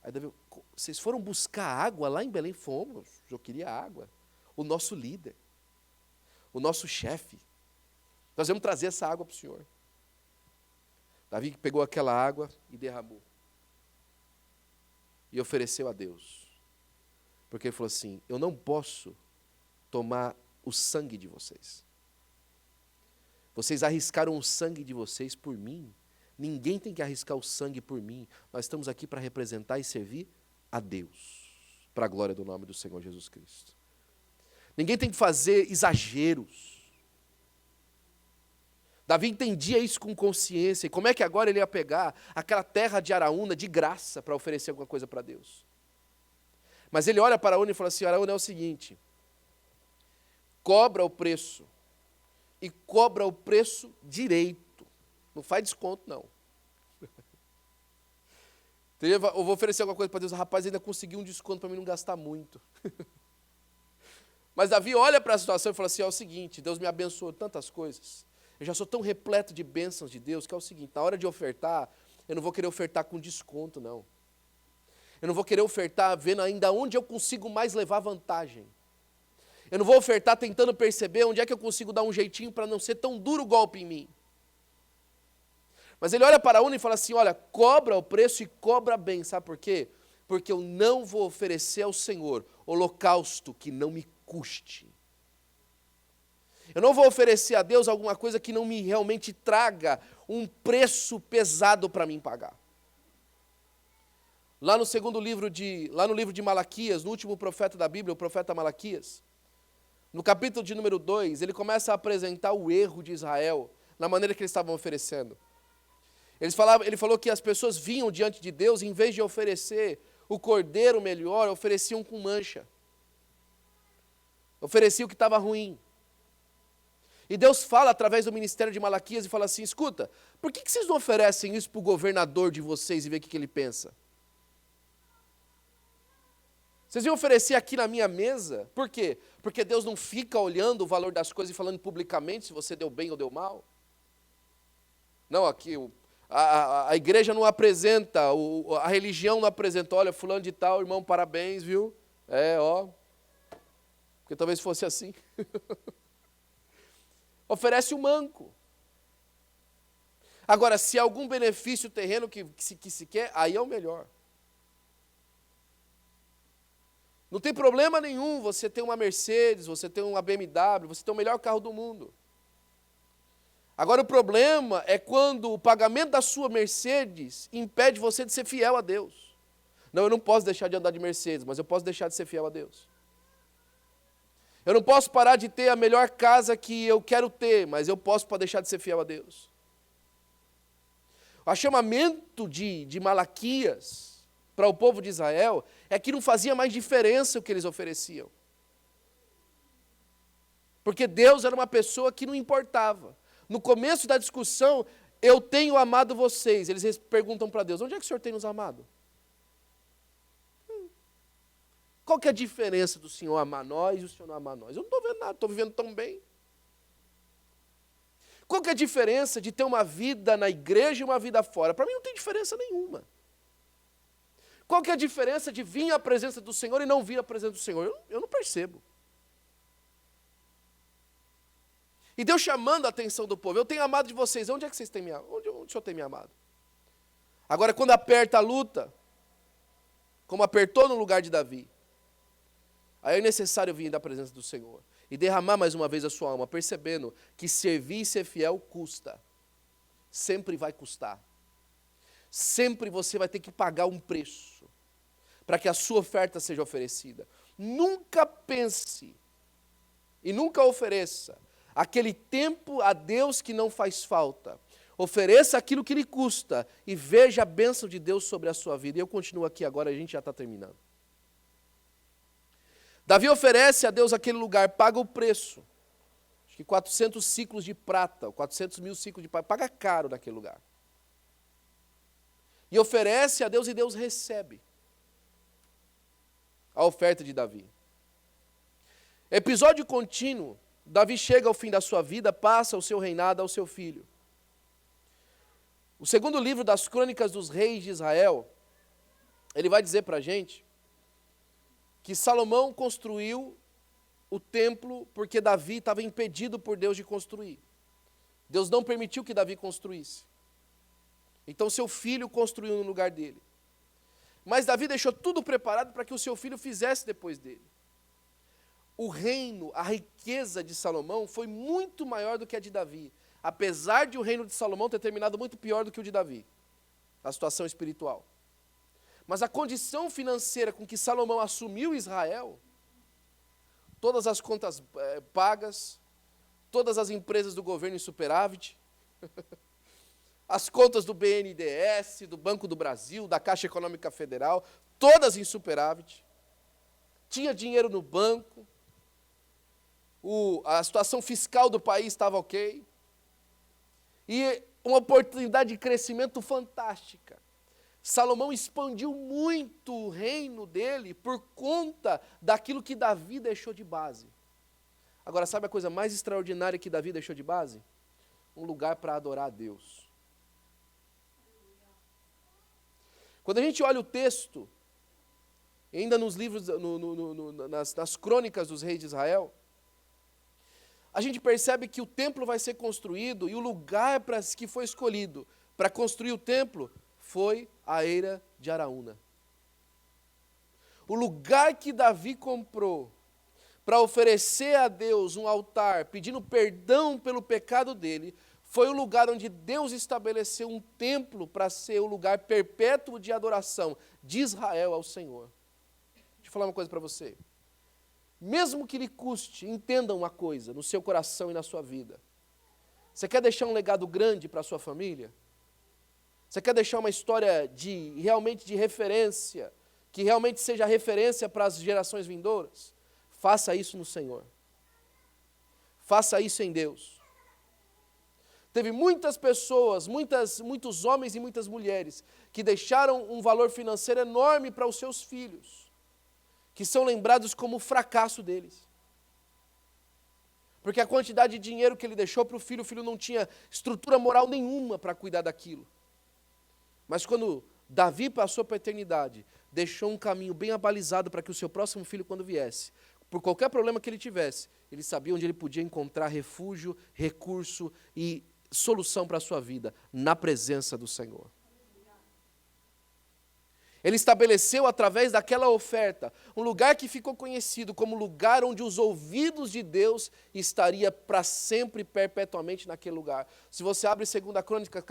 Speaker 1: Aí Davi, vocês foram buscar água lá em Belém? Fomos, eu queria água. O nosso líder, o nosso chefe, nós vamos trazer essa água para o senhor. Davi pegou aquela água e derramou. E ofereceu a Deus. Porque ele falou assim, eu não posso tomar o sangue de vocês. Vocês arriscaram o sangue de vocês por mim. Ninguém tem que arriscar o sangue por mim. Nós estamos aqui para representar e servir a Deus, para a glória do nome do Senhor Jesus Cristo. Ninguém tem que fazer exageros. Davi entendia isso com consciência. E como é que agora ele ia pegar aquela terra de Araúna de graça para oferecer alguma coisa para Deus? Mas ele olha para Araúna e fala assim, Araúna, é o seguinte, cobra o preço. E cobra o preço direito. Não faz desconto, não. Eu vou oferecer alguma coisa para Deus. Rapaz, ainda consegui um desconto para mim não gastar muito. Mas Davi olha para a situação e fala assim, é o seguinte, Deus me abençoou tantas coisas. Eu já sou tão repleto de bênçãos de Deus, que é o seguinte, na hora de ofertar, eu não vou querer ofertar com desconto, não. Eu não vou querer ofertar vendo ainda onde eu consigo mais levar vantagem. Eu não vou ofertar tentando perceber onde é que eu consigo dar um jeitinho para não ser tão duro o golpe em mim. Mas ele olha para Araúna e fala assim, olha, cobra o preço e cobra bem. Sabe por quê? Porque eu não vou oferecer ao Senhor holocausto que não me custe. Eu não vou oferecer a Deus alguma coisa que não me realmente traga um preço pesado para mim pagar. Lá no livro de Malaquias, no último profeta da Bíblia, o profeta Malaquias, no capítulo de número 2, ele começa a apresentar o erro de Israel, na maneira que eles estavam oferecendo. Ele falou que as pessoas vinham diante de Deus, em vez de oferecer o cordeiro melhor, ofereciam com mancha. Ofereciam o que estava ruim. E Deus fala através do ministério de Malaquias e fala assim, escuta, por que vocês não oferecem isso para o governador de vocês e ver o que ele pensa? Vocês iam oferecer aqui na minha mesa, por quê? Porque Deus não fica olhando o valor das coisas e falando publicamente se você deu bem ou deu mal? Não, aqui a igreja não apresenta, a religião não apresenta, olha, fulano de tal, irmão, parabéns, viu? Porque talvez fosse assim. Oferece o manco. Agora, se há algum benefício terreno que se quer, aí é o melhor. Não tem problema nenhum você ter uma Mercedes, você ter uma BMW, você ter o melhor carro do mundo. Agora o problema é quando o pagamento da sua Mercedes impede você de ser fiel a Deus. Não, eu não posso deixar de andar de Mercedes, mas eu posso deixar de ser fiel a Deus. Eu não posso parar de ter a melhor casa que eu quero ter, mas eu posso deixar de ser fiel a Deus. O chamamento de Malaquias para o povo de Israel é que não fazia mais diferença o que eles ofereciam. Porque Deus era uma pessoa que não importava. No começo da discussão, eu tenho amado vocês. Eles perguntam para Deus, onde é que o Senhor tem nos amado? Qual que é a diferença do Senhor amar nós e o Senhor não amar nós? Eu não estou vendo nada, estou vivendo tão bem. Qual que é a diferença de ter uma vida na igreja e uma vida fora? Para mim não tem diferença nenhuma. Qual que é a diferença de vir à presença do Senhor e não vir à presença do Senhor? Eu não percebo. E Deus chamando a atenção do povo, eu tenho amado de vocês, onde é que vocês têm me amado? Onde o Senhor tem me amado? Agora, quando aperta a luta, como apertou no lugar de Davi, Aí é necessário vir da presença do Senhor e derramar mais uma vez a sua alma, percebendo que servir e ser fiel custa. Sempre vai custar. Sempre você vai ter que pagar um preço para que a sua oferta seja oferecida. Nunca pense e nunca ofereça aquele tempo a Deus que não faz falta. Ofereça aquilo que lhe custa e veja a bênção de Deus sobre a sua vida. E eu continuo aqui agora, a gente já está terminando. Davi oferece a Deus aquele lugar, paga o preço. Acho que 400 ciclos de prata, 400 mil ciclos de prata, paga caro naquele lugar. E oferece a Deus e Deus recebe a oferta de Davi. Episódio contínuo, Davi chega ao fim da sua vida, passa o seu reinado ao seu filho. O segundo livro das Crônicas dos Reis de Israel, ele vai dizer para a gente que Salomão construiu o templo porque Davi estava impedido por Deus de construir. Deus não permitiu que Davi construísse. Então seu filho construiu no lugar dele. Mas Davi deixou tudo preparado para que o seu filho fizesse depois dele. O reino, a riqueza de Salomão foi muito maior do que a de Davi, apesar de o reino de Salomão ter terminado muito pior do que o de Davi, a situação espiritual. Mas a condição financeira com que Salomão assumiu Israel, todas as contas pagas, todas as empresas do governo em superávit, as contas do BNDES, do Banco do Brasil, da Caixa Econômica Federal, todas em superávit, tinha dinheiro no banco, a situação fiscal do país estava ok, e uma oportunidade de crescimento fantástica. Salomão expandiu muito o reino dele por conta daquilo que Davi deixou de base. Agora, sabe a coisa mais extraordinária que Davi deixou de base? Um lugar para adorar a Deus. Quando a gente olha o texto, ainda nos livros, nas crônicas dos reis de Israel, a gente percebe que o templo vai ser construído e o lugar que foi escolhido para construir o templo foi a eira de Araúna. O lugar que Davi comprou para oferecer a Deus um altar, pedindo perdão pelo pecado dele, foi o lugar onde Deus estabeleceu um templo para ser o lugar perpétuo de adoração de Israel ao Senhor. Deixa eu falar uma coisa para você. Mesmo que lhe custe, entenda uma coisa no seu coração e na sua vida. Você quer deixar um legado grande para a sua família? Você quer deixar uma história realmente de referência, que realmente seja referência para as gerações vindouras? Faça isso no Senhor. Faça isso em Deus. Teve muitas pessoas, muitos homens e muitas mulheres, que deixaram um valor financeiro enorme para os seus filhos, que são lembrados como o fracasso deles. Porque a quantidade de dinheiro que ele deixou para o filho não tinha estrutura moral nenhuma para cuidar daquilo. Mas quando Davi passou para a eternidade, deixou um caminho bem abalizado para que o seu próximo filho, quando viesse, por qualquer problema que ele tivesse, ele sabia onde ele podia encontrar refúgio, recurso e solução para a sua vida, na presença do Senhor. Ele estabeleceu através daquela oferta um lugar que ficou conhecido como lugar onde os ouvidos de Deus estaria para sempre, perpetuamente naquele lugar. Se você abre 2 Crônicas,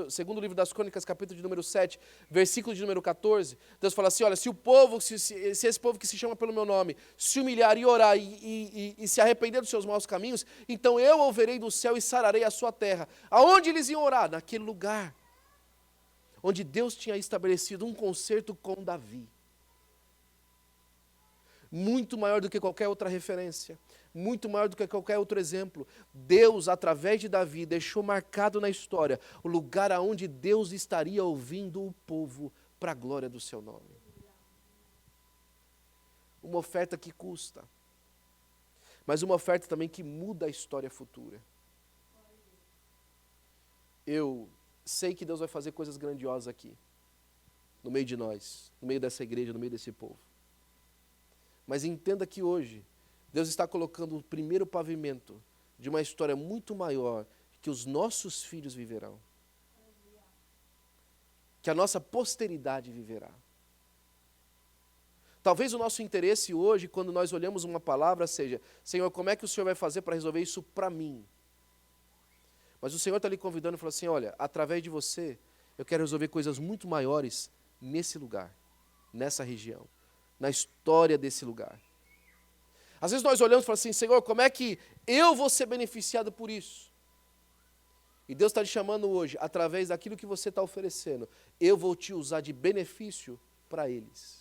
Speaker 1: segundo livro das Crônicas, capítulo de número 7, versículo de número 14, Deus fala assim, olha, se esse povo que se chama pelo meu nome se humilhar e orar e se arrepender dos seus maus caminhos, então eu ouvirei do céu e sararei a sua terra. Aonde eles iam orar? Naquele lugar onde Deus tinha estabelecido um concerto com Davi. Muito maior do que qualquer outra referência, muito maior do que qualquer outro exemplo. Deus, através de Davi, deixou marcado na história o lugar aonde Deus estaria ouvindo o povo para a glória do seu nome. Uma oferta que custa, mas uma oferta também que muda a história futura. Eu sei que Deus vai fazer coisas grandiosas aqui, no meio de nós, no meio dessa igreja, no meio desse povo. Mas entenda que hoje, Deus está colocando o primeiro pavimento de uma história muito maior que os nossos filhos viverão. Que a nossa posteridade viverá. Talvez o nosso interesse hoje, quando nós olhamos uma palavra, seja, Senhor, como é que o Senhor vai fazer para resolver isso para mim? Mas o Senhor está lhe convidando e falou assim, olha, através de você, eu quero resolver coisas muito maiores nesse lugar, nessa região, na história desse lugar. Às vezes nós olhamos e falamos assim, Senhor, como é que eu vou ser beneficiado por isso? E Deus está te chamando hoje, através daquilo que você está oferecendo, eu vou te usar de benefício para eles.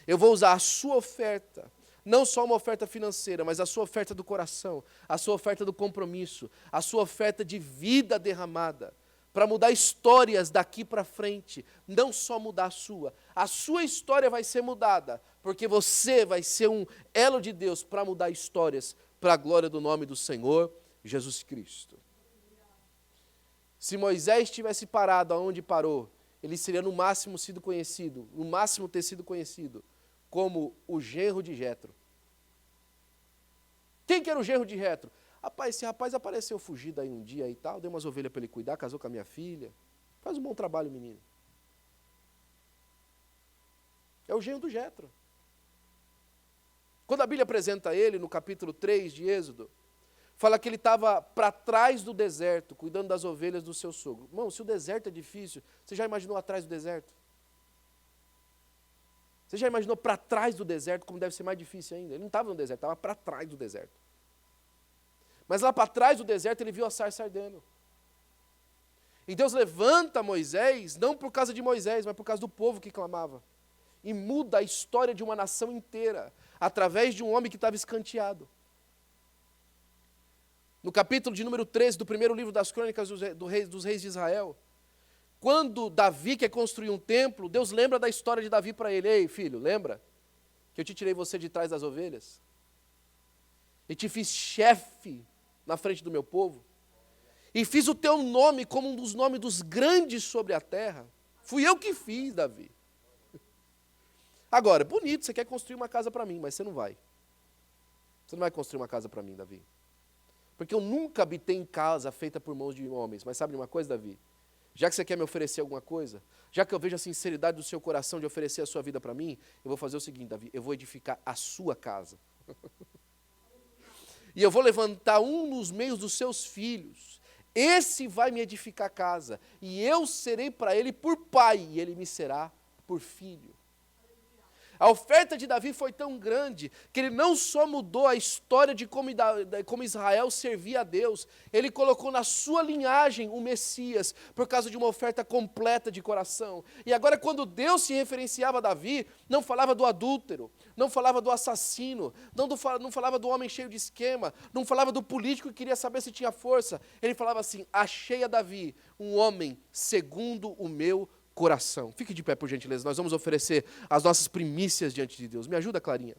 Speaker 1: Eu vou usar a sua oferta, não só uma oferta financeira, mas a sua oferta do coração, a sua oferta do compromisso, a sua oferta de vida derramada, para mudar histórias daqui para frente, não só mudar a sua história vai ser mudada, porque você vai ser um elo de Deus para mudar histórias, para a glória do nome do Senhor Jesus Cristo. Se Moisés tivesse parado aonde parou, ele seria no máximo sido conhecido, no máximo ter sido conhecido, como o genro de Jetro. Quem que era o genro de Jetro? Rapaz, esse rapaz apareceu fugido aí um dia e tal, deu umas ovelhas para ele cuidar, casou com a minha filha. Faz um bom trabalho, menino. É o genro do Jetro. Quando a Bíblia apresenta ele, no capítulo 3 de Êxodo, fala que ele estava para trás do deserto, cuidando das ovelhas do seu sogro. Irmão, se o deserto é difícil, você já imaginou atrás do deserto? Você já imaginou para trás do deserto como deve ser mais difícil ainda? Ele não estava no deserto, estava para trás do deserto. Mas lá para trás do deserto ele viu a sarça ardendo. E Deus levanta Moisés, não por causa de Moisés, mas por causa do povo que clamava. E muda a história de uma nação inteira, através de um homem que estava escanteado. No capítulo de número 13 do primeiro livro das crônicas dos reis de Israel, quando Davi quer construir um templo, Deus lembra da história de Davi para ele. Ei, filho, lembra que eu te tirei você de trás das ovelhas? E te fiz chefe na frente do meu povo? E fiz o teu nome como um dos nomes dos grandes sobre a terra? Fui eu que fiz, Davi. Agora, bonito, você quer construir uma casa para mim, mas você não vai. Você não vai construir uma casa para mim, Davi. Porque eu nunca habitei em casa feita por mãos de homens. Mas sabe de uma coisa, Davi? Já que você quer me oferecer alguma coisa, já que eu vejo a sinceridade do seu coração de oferecer a sua vida para mim, eu vou fazer o seguinte, Davi, eu vou edificar a sua casa. E eu vou levantar um nos meios dos seus filhos. Esse vai me edificar a casa. E eu serei para ele por pai, e ele me será por filho. A oferta de Davi foi tão grande que ele não só mudou a história de como Israel servia a Deus, ele colocou na sua linhagem o Messias, por causa de uma oferta completa de coração. E agora, quando Deus se referenciava a Davi, não falava do adúltero, não falava do assassino, não falava do homem cheio de esquema, não falava do político que queria saber se tinha força. Ele falava assim, achei a Davi, um homem segundo o meu coração. Fique de pé, por gentileza. Nós vamos oferecer as nossas primícias diante de Deus. Me ajuda, Clarinha.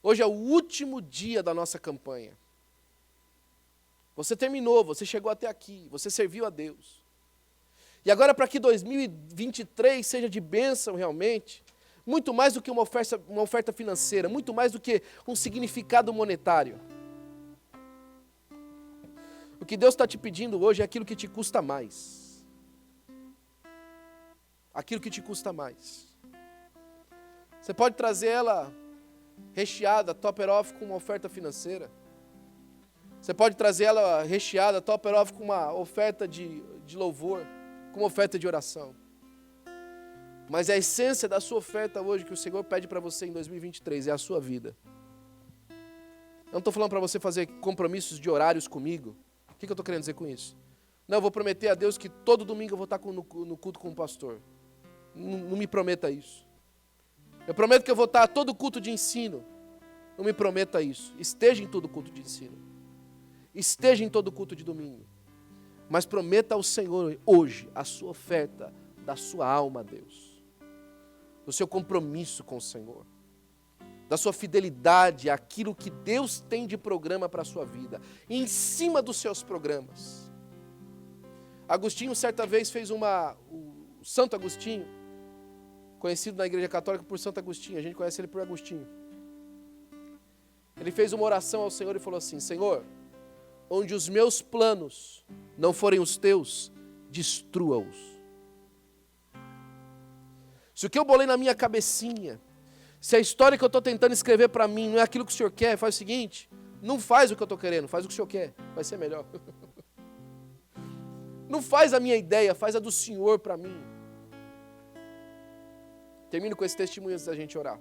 Speaker 1: Hoje é o último dia da nossa campanha. Você terminou, você chegou até aqui, você serviu a Deus. E agora, para que 2023 seja de bênção realmente, muito mais do que uma oferta financeira, muito mais do que um significado monetário. O que Deus está te pedindo hoje é aquilo que te custa mais. Aquilo que te custa mais. Você pode trazer ela recheada, topper off com uma oferta financeira. Você pode trazer ela recheada, topper off com uma oferta de louvor, com uma oferta de oração. Mas a essência da sua oferta hoje que o Senhor pede para você em 2023 é a sua vida. Eu não estou falando para você fazer compromissos de horários comigo. O que eu estou querendo dizer com isso? Não, eu vou prometer a Deus que todo domingo eu vou estar no culto com o pastor. Não me prometa isso. Eu prometo que eu vou estar a todo culto de ensino. Não me prometa isso. Esteja em todo culto de ensino. Esteja em todo culto de domingo. Mas prometa ao Senhor hoje a sua oferta da sua alma a Deus. Do seu compromisso com o Senhor. Da sua fidelidade àquilo que Deus tem de programa para a sua vida. Em cima dos seus programas. Agostinho certa vez fez o Santo Agostinho, conhecido na Igreja Católica por Santo Agostinho, a gente conhece ele por Agostinho. Ele fez uma oração ao Senhor e falou assim, Senhor, onde os meus planos não forem os teus, destrua-os. Se o que eu bolei na minha cabecinha, se a história que eu estou tentando escrever para mim não é aquilo que o Senhor quer, faz o seguinte, não faz o que eu estou querendo, faz o que o Senhor quer, vai ser melhor. Não faz a minha ideia, faz a do Senhor para mim. Termino com esse testemunho antes da gente orar.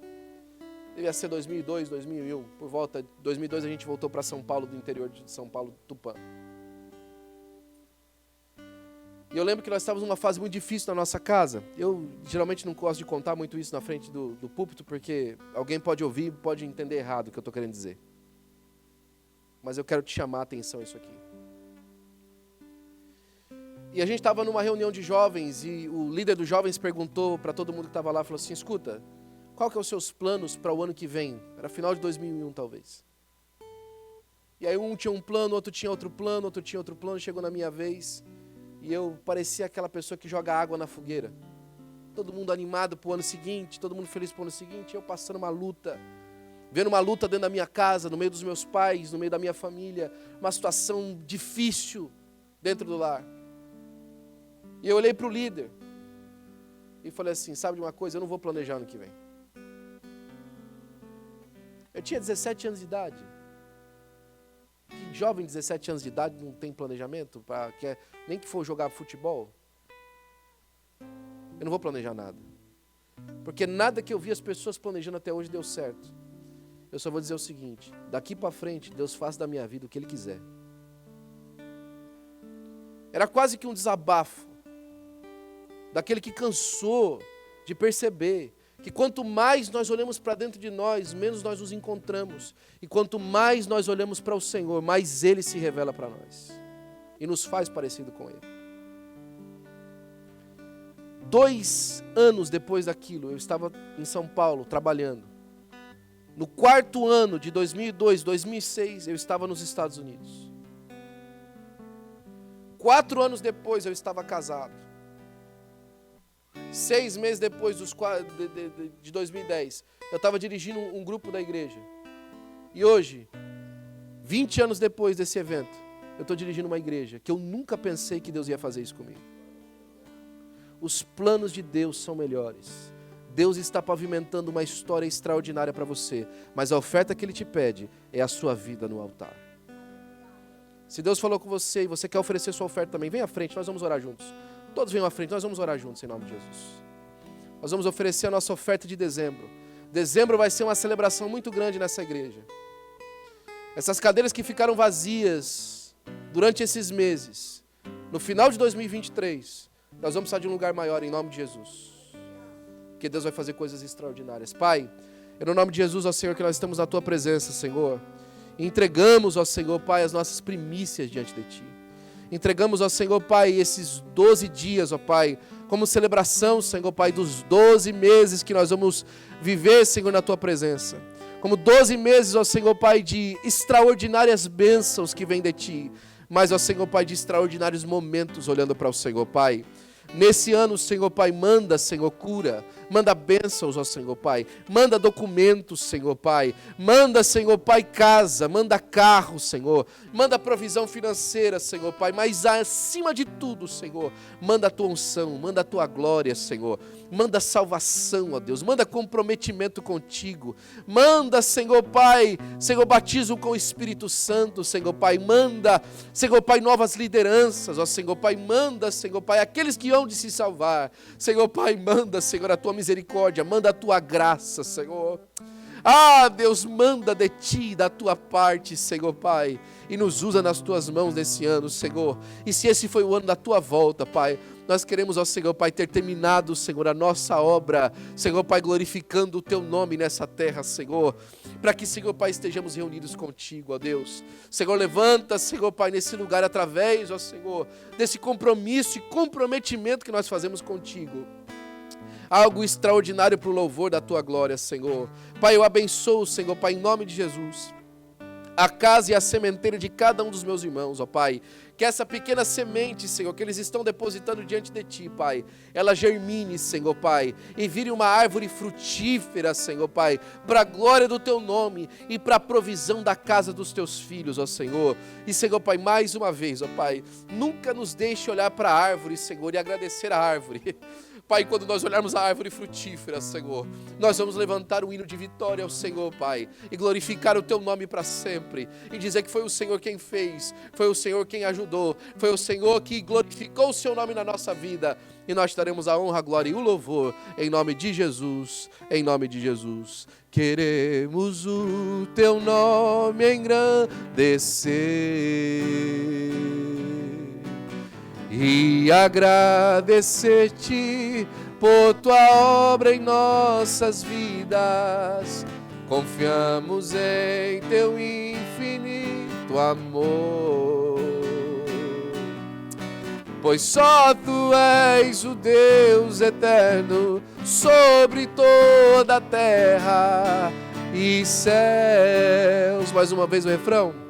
Speaker 1: Devia ser 2002, 2001, por volta de 2002 a gente voltou para São Paulo, do interior de São Paulo, Tupã. E eu lembro que nós estávamos numa fase muito difícil na nossa casa. Eu geralmente não gosto de contar muito isso na frente do púlpito, porque alguém pode ouvir e pode entender errado o que eu estou querendo dizer. Mas eu quero te chamar a atenção a isso aqui. E a gente estava numa reunião de jovens e o líder dos jovens perguntou para todo mundo que estava lá, falou assim, escuta, qual que é os seus planos para o ano que vem? Era final de 2001 talvez. E aí um tinha um plano, outro tinha outro plano, outro tinha outro plano, chegou na minha vez e eu parecia aquela pessoa que joga água na fogueira. Todo mundo animado para o ano seguinte, todo mundo feliz para o ano seguinte, eu passando uma luta, vendo uma luta dentro da minha casa, no meio dos meus pais, no meio da minha família, uma situação difícil dentro do lar. E eu olhei para o líder e falei assim, sabe de uma coisa, eu não vou planejar ano que vem. Eu tinha 17 anos de idade. Que jovem de 17 anos de idade não tem planejamento? Nem que for jogar futebol? Eu não vou planejar nada. Porque nada que eu vi as pessoas planejando até hoje deu certo. Eu só vou dizer o seguinte, daqui para frente, Deus faz da minha vida o que Ele quiser. Era quase que um desabafo. Daquele que cansou de perceber que quanto mais nós olhamos para dentro de nós, menos nós nos encontramos. E quanto mais nós olhamos para o Senhor, mais Ele se revela para nós. E nos faz parecido com Ele. 2 anos depois daquilo, eu estava em São Paulo, trabalhando. No 4º ano de 2002, 2006, eu estava nos Estados Unidos. 4 anos depois, eu estava casado. 6 meses depois de 2010, eu estava dirigindo um grupo da igreja. E hoje, 20 anos depois desse evento, eu estou dirigindo uma igreja que eu nunca pensei que Deus ia fazer isso comigo. Os planos de Deus são melhores. Deus está pavimentando uma história extraordinária para você, mas a oferta que Ele te pede é a sua vida no altar. Se Deus falou com você e você quer oferecer sua oferta também, vem à frente, nós vamos orar juntos. Todos venham à frente, nós vamos orar juntos em nome de Jesus. Nós vamos oferecer a nossa oferta de dezembro. Dezembro vai ser uma celebração muito grande nessa igreja. Essas cadeiras que ficaram vazias durante esses meses, no final de 2023, nós vamos sair de um lugar maior em nome de Jesus. Porque Deus vai fazer coisas extraordinárias. Pai, é no nome de Jesus, ó Senhor, que nós estamos na Tua presença, Senhor. E entregamos, ó Senhor, Pai, as nossas primícias diante de Ti. Entregamos ao Senhor, Pai, esses 12 dias, ó Pai, como celebração, Senhor, Pai, dos 12 meses que nós vamos viver, Senhor, na Tua presença. Como 12 meses, ó Senhor, Pai, de extraordinárias bênçãos que vêm de Ti. Mas, ó Senhor, Pai, de extraordinários momentos olhando para o Senhor, Pai. Nesse ano, Senhor Pai, manda, Senhor, cura, manda bênçãos, ó Senhor Pai, manda documentos, Senhor Pai, manda, Senhor Pai, casa, manda carro, Senhor, manda provisão financeira, Senhor Pai, mas acima de tudo, Senhor, manda a Tua unção, manda a Tua glória, Senhor, manda salvação, ó Deus, manda comprometimento contigo, manda, Senhor Pai, Senhor, batismo com o Espírito Santo, Senhor Pai, manda, Senhor Pai, novas lideranças, ó Senhor Pai, manda, Senhor Pai, aqueles que hão de se salvar, Senhor Pai, manda, Senhor, a Tua misericórdia, manda a Tua graça, Senhor. Ah, Deus, manda de Ti, da Tua parte, Senhor Pai, e nos usa nas Tuas mãos nesse ano, Senhor. E se esse foi o ano da Tua volta, Pai, nós queremos, ó Senhor Pai, ter terminado, Senhor, a nossa obra, Senhor Pai, glorificando o Teu nome nessa terra, Senhor, para que, Senhor Pai, estejamos reunidos contigo, ó Deus. Senhor, levanta, Senhor Pai, nesse lugar através, ó Senhor, desse compromisso e comprometimento que nós fazemos contigo. Algo extraordinário para o louvor da Tua glória, Senhor. Pai, eu abençoo, Senhor Pai, em nome de Jesus, a casa e a sementeira de cada um dos meus irmãos, ó Pai. Que essa pequena semente, Senhor, que eles estão depositando diante de Ti, Pai, ela germine, Senhor, Pai, e vire uma árvore frutífera, Senhor, Pai, para a glória do Teu nome e para a provisão da casa dos Teus filhos, ó Senhor. E, Senhor, Pai, mais uma vez, ó Pai, nunca nos deixe olhar para a árvore, Senhor, e agradecer a árvore. Pai, quando nós olharmos a árvore frutífera, Senhor, nós vamos levantar o hino de vitória ao Senhor, Pai, e glorificar o Teu nome para sempre, e dizer que foi o Senhor quem fez, foi o Senhor quem ajudou, foi o Senhor que glorificou o Seu nome na nossa vida, e nós daremos a honra, a glória e o louvor, em nome de Jesus, em nome de Jesus. Queremos o Teu nome engrandecer e agradecer-te por Tua obra em nossas vidas. Confiamos em Teu infinito amor, pois só Tu és o Deus eterno sobre toda a terra e céus. Mais uma vez o refrão.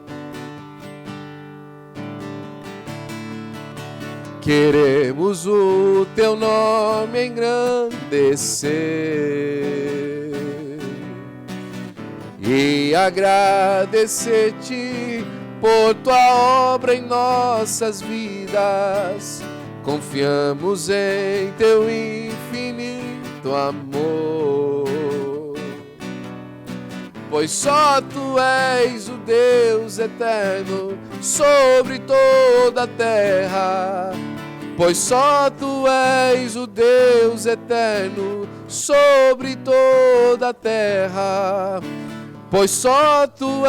Speaker 1: Queremos o Teu nome engrandecer e agradecer-te por Tua obra em nossas vidas. Confiamos em Teu infinito amor, pois só Tu és o Deus eterno sobre toda a terra. Pois só Tu és o Deus eterno sobre toda a terra. Pois só Tu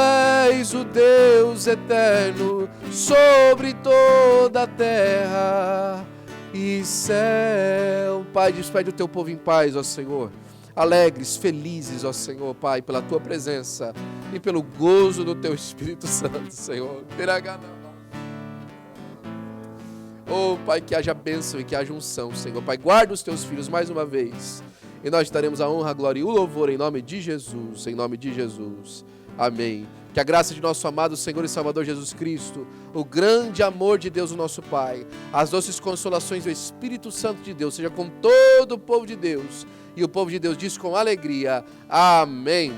Speaker 1: és o Deus eterno sobre toda a terra e céu. Pai, despede o Teu povo em paz, ó Senhor. Alegres, felizes, ó Senhor, Pai, pela Tua presença e pelo gozo do Teu Espírito Santo, Senhor. Oh, Pai, que haja bênção e que haja unção, Senhor. Pai, guarda os Teus filhos mais uma vez. E nós daremos a honra, a glória e o louvor em nome de Jesus. Em nome de Jesus. Amém. Que a graça de nosso amado Senhor e Salvador Jesus Cristo, o grande amor de Deus, o nosso Pai, as doces consolações do Espírito Santo de Deus, seja com todo o povo de Deus. E o povo de Deus diz com alegria. Amém.